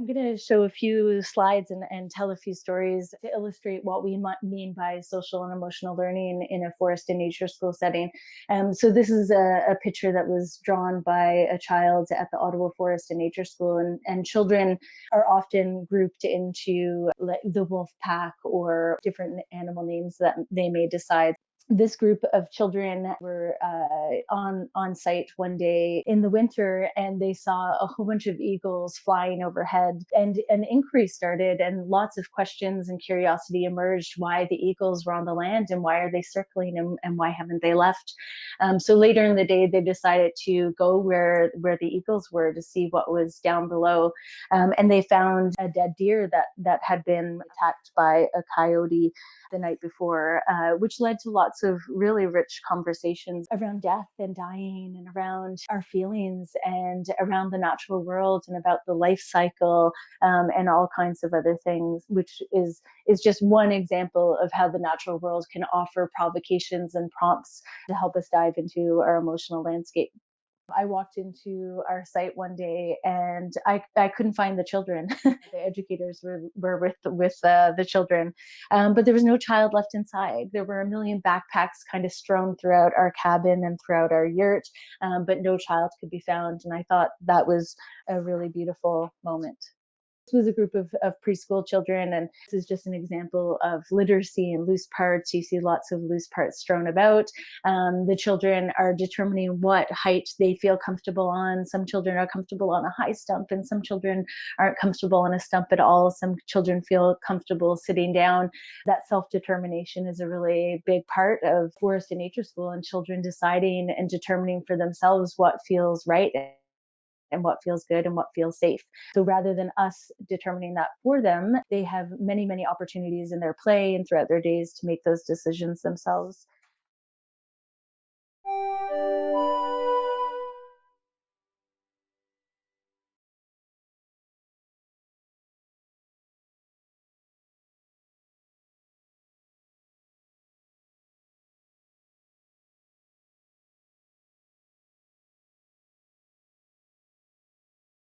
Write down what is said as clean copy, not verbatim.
I'm going to show a few slides and tell a few stories to illustrate what we might mean by social and emotional learning in a forest and nature school setting. So this is a picture that was drawn by a child at the Ottawa Forest and Nature School, and children are often grouped into the wolf pack or different animal names that they may decide. This group of children were on site one day in the winter, and they saw a whole bunch of eagles flying overhead, and an inquiry started, and lots of questions and curiosity emerged why the eagles were on the land, and why are they circling, and why haven't they left. So later in the day they decided to go where the eagles were to see what was down below, and they found a dead deer that had been attacked by a coyote the night before, which led to lots of really rich conversations around death and dying, and around our feelings, and around the natural world, and about the life cycle, and all kinds of other things, which is just one example of how the natural world can offer provocations and prompts to help us dive into our emotional landscape. I walked into our site one day, and I couldn't find the children. The educators were with the children, but there was no child left inside. There were a million backpacks kind of strewn throughout our cabin and throughout our yurt, but no child could be found. And I thought that was a really beautiful moment. This was a group of preschool children, and this is just an example of literacy and loose parts. You see lots of loose parts strewn about. The children are determining what height they feel comfortable on. Some children are comfortable on a high stump, and some children aren't comfortable on a stump at all. Some children feel comfortable sitting down. That self-determination is a really big part of forest and nature school, and children deciding and determining for themselves what feels right and what feels good and what feels safe. So rather than us determining that for them, they have many, many opportunities in their play and throughout their days to make those decisions themselves.